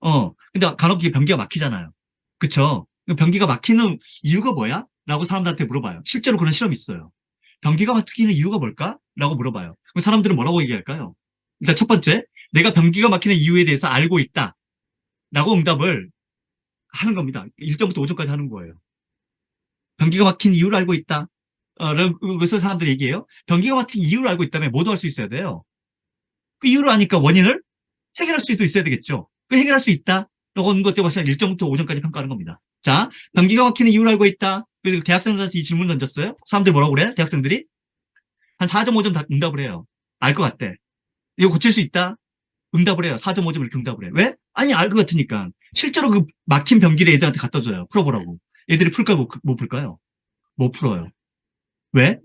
근데 간혹 이게 변기가 막히잖아요. 그쵸? 변기가 막히는 이유가 뭐야? 라고 사람들한테 물어봐요. 실제로 그런 실험이 있어요. 변기가 막히는 이유가 뭘까? 라고 물어봐요. 그럼 사람들은 뭐라고 얘기할까요? 일단 첫 번째, 내가 변기가 막히는 이유에 대해서 알고 있다. 라고 응답을 하는 겁니다. 1점부터 5점까지 하는 거예요. 변기가 막힌 이유를 알고 있다. 그래서 사람들이 얘기해요. 변기가 막힌 이유를 알고 있다면 뭐도 할 수 있어야 돼요. 그 이유를 아니까 원인을 해결할 수도 있어야 되겠죠. 그 해결할 수 있다. 라고 하는 것 때문에 1점부터 5점까지 평가하는 겁니다. 자, 변기가 막히는 이유를 알고 있다. 그래서 대학생들한테 이 질문 던졌어요. 사람들이 뭐라고 그래? 대학생들이 한 4.5점 다 응답을 해요. 알 것 같대. 이거 고칠 수 있다? 응답을 해요. 4.5점 이렇게 응답을 해. 왜? 아니, 알 것 같으니까. 실제로 그 막힌 변기를 애들한테 갖다 줘요. 풀어보라고. 애들이 풀까, 못 풀까요? 못 풀어요. 왜?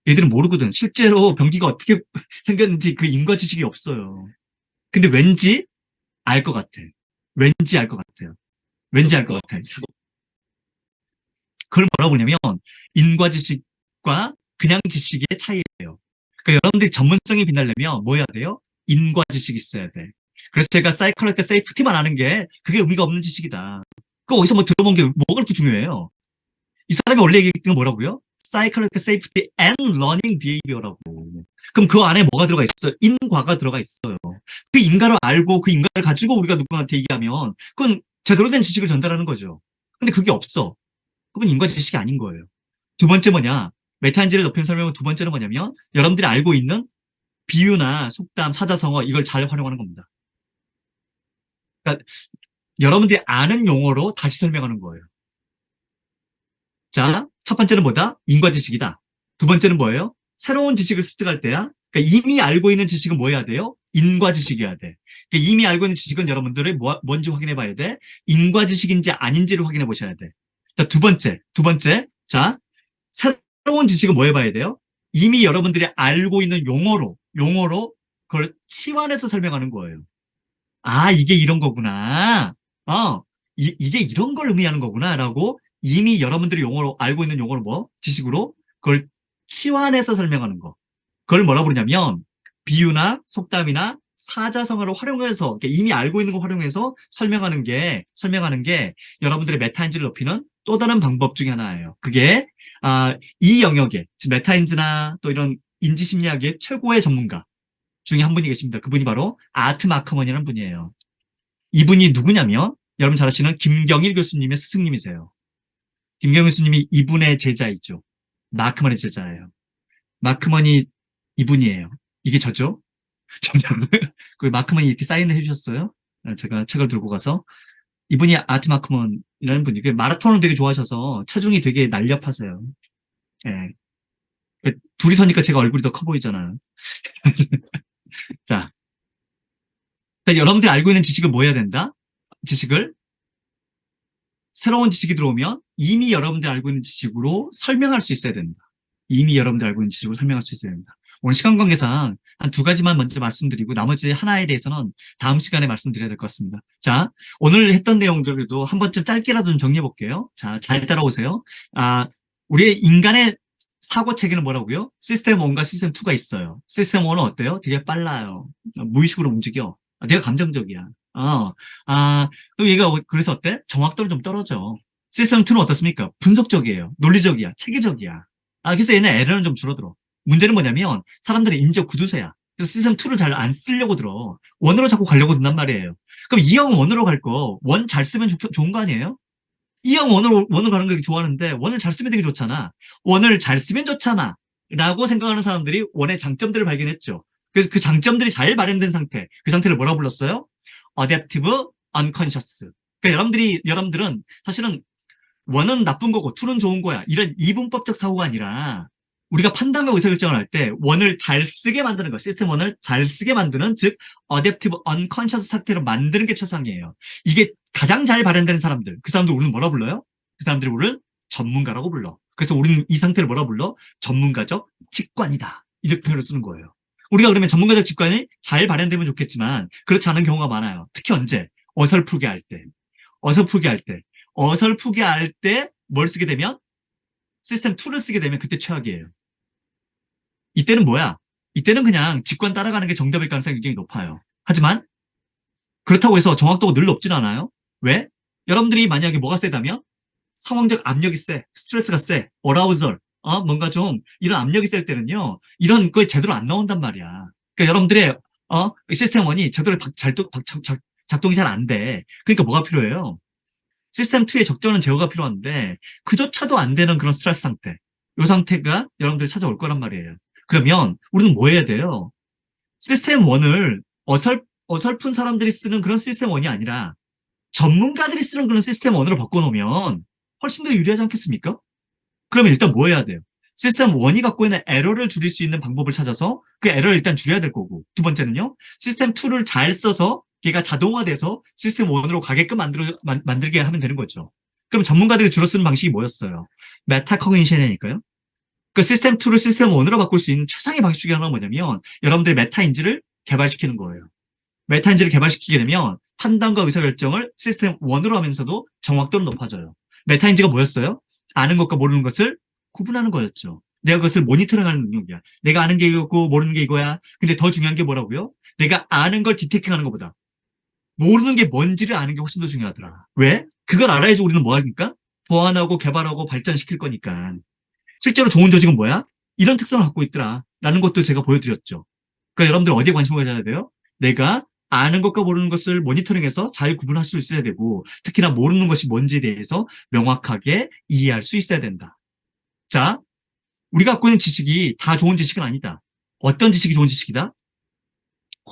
애들은 모르거든. 실제로 변기가 어떻게 생겼는지 그 인과 지식이 없어요. 근데 왠지 알 것 같아. 왠지 알 것 같아요. 왠지 알 것 같아요. 그걸 뭐라고 보냐면 인과 지식과 그냥 지식의 차이예요. 그러니까 여러분들이 전문성이 빛나려면 뭐 해야 돼요? 인과 지식이 있어야 돼. 그래서 제가 사이클리컬 세이프티만 아는 게 그게 의미가 없는 지식이다. 그거 어디서 뭐 들어본 게 뭐가 그렇게 중요해요? 이 사람이 원래 얘기했던 건 뭐라고요? psychological safety and learning behavior라고. 그럼 그 안에 뭐가 들어가 있어요? 인과가 들어가 있어요. 그 인과를 알고 그 인과를 가지고 우리가 누구한테 얘기하면 그건 제대로 된 지식을 전달하는 거죠. 근데 그게 없어. 그건 인과 지식이 아닌 거예요. 두 번째 뭐냐? 메타인지를 높이는 설명은 두 번째는 뭐냐면 여러분들이 알고 있는 비유나 속담, 사자성어 이걸 잘 활용하는 겁니다. 그러니까 여러분들이 아는 용어로 다시 설명하는 거예요. 자, 첫 번째는 뭐다? 인과 지식이다. 두 번째는 뭐예요? 새로운 지식을 습득할 때야. 그러니까 이미 알고 있는 지식은 뭐 해야 돼요? 인과 지식이어야 돼. 그러니까 이미 알고 있는 지식은 여러분들이 뭔지 확인해 봐야 돼. 인과 지식인지 아닌지를 확인해 보셔야 돼. 자, 두 번째. 자, 새로운 지식은 뭐 해봐야 돼요? 이미 여러분들이 알고 있는 용어로 그걸 치환해서 설명하는 거예요. 아, 이게 이런 거구나. 이게 이런 걸 의미하는 거구나라고 이미 여러분들이 용어로 알고 있는 용어로 지식으로 그걸 치환해서 설명하는 거. 그걸 뭐라 부르냐면 비유나 속담이나 사자성어를 활용해서 이미 알고 있는 거 활용해서 설명하는 게 여러분들의 메타인지를 높이는 또 다른 방법 중에 하나예요. 그게 이 영역에 메타인지나 또 이런 인지심리학의 최고의 전문가 중에 한 분이 계십니다. 그분이 바로 아트 마크먼이라는 분이에요. 이분이 누구냐면 여러분 잘 아시는 김경일 교수님의 스승님이세요. 김경일 교수님이 이분의 제자이죠. 마크먼의 제자예요. 마크먼이 이분이에요. 이게 저죠? 그 마크먼이 이렇게 사인을 해주셨어요. 제가 책을 들고 가서 이분이 아트 마크먼이라는 분이 마라톤을 되게 좋아하셔서 체중이 되게 날렵하세요. 예. 둘이 서니까 제가 얼굴이 더 커 보이잖아요. 자, 그러니까 여러분들이 알고 있는 지식을 뭐 해야 된다? 지식을 새로운 지식이 들어오면 이미 여러분들이 알고 있는 지식으로 설명할 수 있어야 된다. 이미 여러분들이 알고 있는 지식으로 설명할 수 있어야 된다. 오늘 시간 관계상 한 두 가지만 먼저 말씀드리고 나머지 하나에 대해서는 다음 시간에 말씀드려야 될 것 같습니다. 자, 오늘 했던 내용들도 한 번쯤 짧게라도 좀 정리해 볼게요. 자, 잘 따라오세요. 우리의 인간의 사고 체계는 뭐라고요? 시스템 1과 시스템 2가 있어요. 시스템 1은 어때요? 되게 빨라요. 무의식으로 움직여. 되게 감정적이야. 그럼 얘가 그래서 어때? 정확도는 좀 떨어져. 시스템 2는 어떻습니까? 분석적이에요. 논리적이야. 체계적이야. 그래서 얘는 에러는 좀 줄어들어. 문제는 뭐냐면 사람들이 인적 구두쇠야. 그래서 시스템 2를 잘 안 쓰려고 들어. 원으로 자꾸 가려고 든단 말이에요. 그럼 이형 원으로 갈 거, 원 잘 쓰면 좋은 거 아니에요? 이형 원으로 가는 거 좋아하는데 원을 잘 쓰면 되게 좋잖아. 원을 잘 쓰면 좋잖아. 라고 생각하는 사람들이 원의 장점들을 발견했죠. 그래서 그 장점들이 잘 발현된 상태, 그 상태를 뭐라고 불렀어요? Adaptive Unconscious. 그러니까 여러분들은 사실은 원은 나쁜 거고 투는 좋은 거야. 이런 이분법적 사고가 아니라 우리가 판단과 의사결정을 할 때 원을 잘 쓰게 만드는 거, 시스템 원을 잘 쓰게 만드는 즉 Adaptive Unconscious 상태로 만드는 게 최상이에요. 이게 가장 잘 발현되는 사람들, 그 사람들 우리는 뭐라 불러요? 그 사람들이 우리를 전문가라고 불러. 그래서 우리는 이 상태를 뭐라 불러? 전문가적 직관이다. 이렇게 표현을 쓰는 거예요. 우리가 그러면 전문가적 직관이 잘 발현되면 좋겠지만 그렇지 않은 경우가 많아요. 특히 언제? 어설프게 할 때. 어설프게 할 때 뭘 쓰게 되면? 시스템 2를 쓰게 되면 그때 최악이에요. 이때는 뭐야? 이때는 그냥 직관 따라가는 게 정답일 가능성이 굉장히 높아요. 하지만 그렇다고 해서 정확도가 늘 높진 않아요. 왜? 여러분들이 만약에 뭐가 세다면 상황적 압력이 세, 스트레스가 세, 어라우절, 뭔가 좀 이런 압력이 셀 때는요, 이런 거 제대로 안 나온단 말이야. 그러니까 여러분들의 시스템 1이 제대로 작동이 잘 안 돼. 그러니까 뭐가 필요해요? 시스템 2의 적절한 제어가 필요한데 그조차도 안 되는 그런 스트레스 상태. 이 상태가 여러분들이 찾아올 거란 말이에요. 그러면 우리는 뭐 해야 돼요? 시스템 1을 어설픈 사람들이 쓰는 그런 시스템 1이 아니라 전문가들이 쓰는 그런 시스템 1으로 바꿔놓으면 훨씬 더 유리하지 않겠습니까? 그러면 일단 뭐 해야 돼요? 시스템 1이 갖고 있는 에러를 줄일 수 있는 방법을 찾아서 그 에러를 일단 줄여야 될 거고, 두 번째는요, 시스템 2를 잘 써서 걔가 자동화돼서 시스템 1으로 가게끔 만들게 하면 되는 거죠. 그럼 전문가들이 주로 쓰는 방식이 뭐였어요? 메타코그니션이니까요. 그 시스템 2를 시스템 1으로 바꿀 수 있는 최상의 방식 중에 하나가 뭐냐면 여러분들의 메타인지를 개발시키는 거예요. 메타인지를 개발시키게 되면 판단과 의사결정을 시스템 1으로 하면서도 정확도는 높아져요. 메타인지가 뭐였어요? 아는 것과 모르는 것을 구분하는 거였죠. 내가 그것을 모니터링하는 능력이야. 내가 아는 게 이거고 모르는 게 이거야. 근데 더 중요한 게 뭐라고요? 내가 아는 걸 디텍팅하는 것보다 모르는 게 뭔지를 아는 게 훨씬 더 중요하더라. 왜? 그걸 알아야지 우리는 뭐 하니까? 보완하고 개발하고 발전시킬 거니까. 실제로 좋은 조직은 뭐야? 이런 특성을 갖고 있더라. 라는 것도 제가 보여드렸죠. 그러니까 여러분들 어디에 관심을 가져야 돼요? 내가 아는 것과 모르는 것을 모니터링해서 잘 구분할 수 있어야 되고, 특히나 모르는 것이 뭔지에 대해서 명확하게 이해할 수 있어야 된다. 자, 우리가 갖고 있는 지식이 다 좋은 지식은 아니다. 어떤 지식이 좋은 지식이다?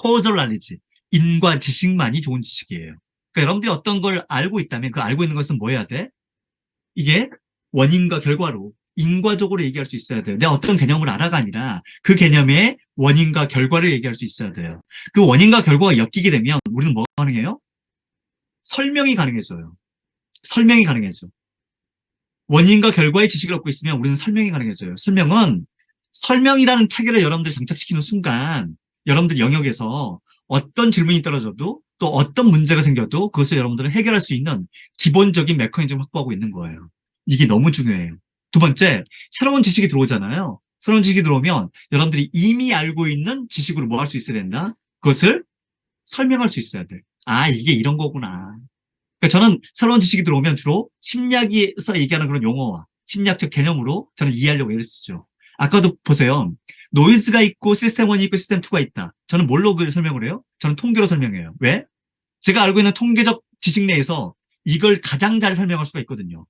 causal knowledge, 인과 지식만이 좋은 지식이에요. 그러니까 여러분들이 어떤 걸 알고 있다면 그 알고 있는 것은 뭐 해야 돼? 이게 원인과 결과로 인과적으로 얘기할 수 있어야 돼요. 내가 어떤 개념을 알아가 아니라 그 개념의 원인과 결과를 얘기할 수 있어야 돼요. 그 원인과 결과가 엮이게 되면 우리는 뭐가 가능해요? 설명이 가능해져요. 설명이 가능해져. 원인과 결과의 지식을 갖고 있으면 우리는 설명이 가능해져요. 설명이라는 체계를 여러분들 장착시키는 순간 여러분들 영역에서 어떤 질문이 떨어져도 또 어떤 문제가 생겨도 그것을 여러분들은 해결할 수 있는 기본적인 메커니즘을 확보하고 있는 거예요. 이게 너무 중요해요. 두 번째, 새로운 지식이 들어오잖아요. 새로운 지식이 들어오면 여러분들이 이미 알고 있는 지식으로 뭐 할 수 있어야 된다? 그것을 설명할 수 있어야 돼. 아, 이게 이런 거구나. 그러니까 저는 새로운 지식이 들어오면 주로 심리학에서 얘기하는 그런 용어와 심리학적 개념으로 저는 이해하려고 애를 쓰죠. 아까도 보세요. 노이즈가 있고 시스템 1이 있고 시스템 2가 있다. 저는 뭘로 그걸 설명을 해요? 저는 통계로 설명해요. 왜? 제가 알고 있는 통계적 지식 내에서 이걸 가장 잘 설명할 수가 있거든요.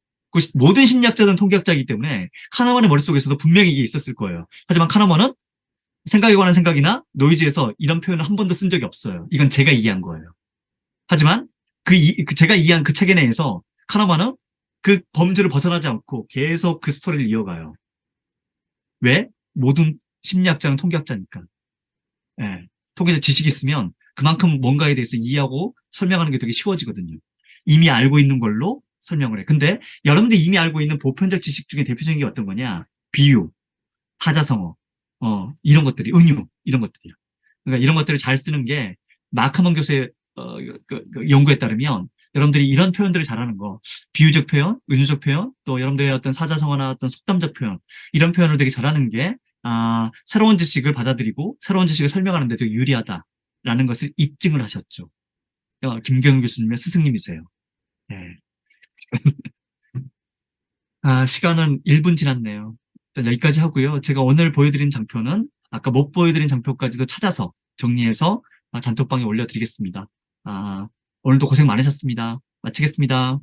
모든 심리학자는 통계학자이기 때문에 카나만의 머릿속에서도 분명히 이게 있었을 거예요. 하지만 카나만은 생각에 관한 생각이나 노이즈에서 이런 표현을 한 번도 쓴 적이 없어요. 이건 제가 이해한 거예요. 하지만 제가 이해한 그 체계 내에서 카나만은 그 범주를 벗어나지 않고 계속 그 스토리를 이어가요. 왜? 모든 심리학자는 통계학자니까. 예. 통계적 지식이 있으면 그만큼 뭔가에 대해서 이해하고 설명하는 게 되게 쉬워지거든요. 이미 알고 있는 걸로 설명을 해. 근데 여러분들이 이미 알고 있는 보편적 지식 중에 대표적인 게 어떤 거냐? 비유, 타자성어, 이런 것들이, 은유, 이런 것들이야. 그러니까 이런 것들을 잘 쓰는 게 마크먼 교수의 그 연구에 따르면 여러분들이 이런 표현들을 잘하는 거, 비유적 표현, 은유적 표현, 또 여러분들의 어떤 사자성어나 어떤 속담적 표현, 이런 표현을 되게 잘하는 게 새로운 지식을 받아들이고 새로운 지식을 설명하는 데 되게 유리하다라는 것을 입증을 하셨죠. 김경윤 교수님의 스승님이세요. 네. 시간은 1분 지났네요. 일단 여기까지 하고요. 제가 오늘 보여드린 장표는 아까 못 보여드린 장표까지도 찾아서 정리해서 단톡방에 올려드리겠습니다. 오늘도 고생 많으셨습니다. 마치겠습니다.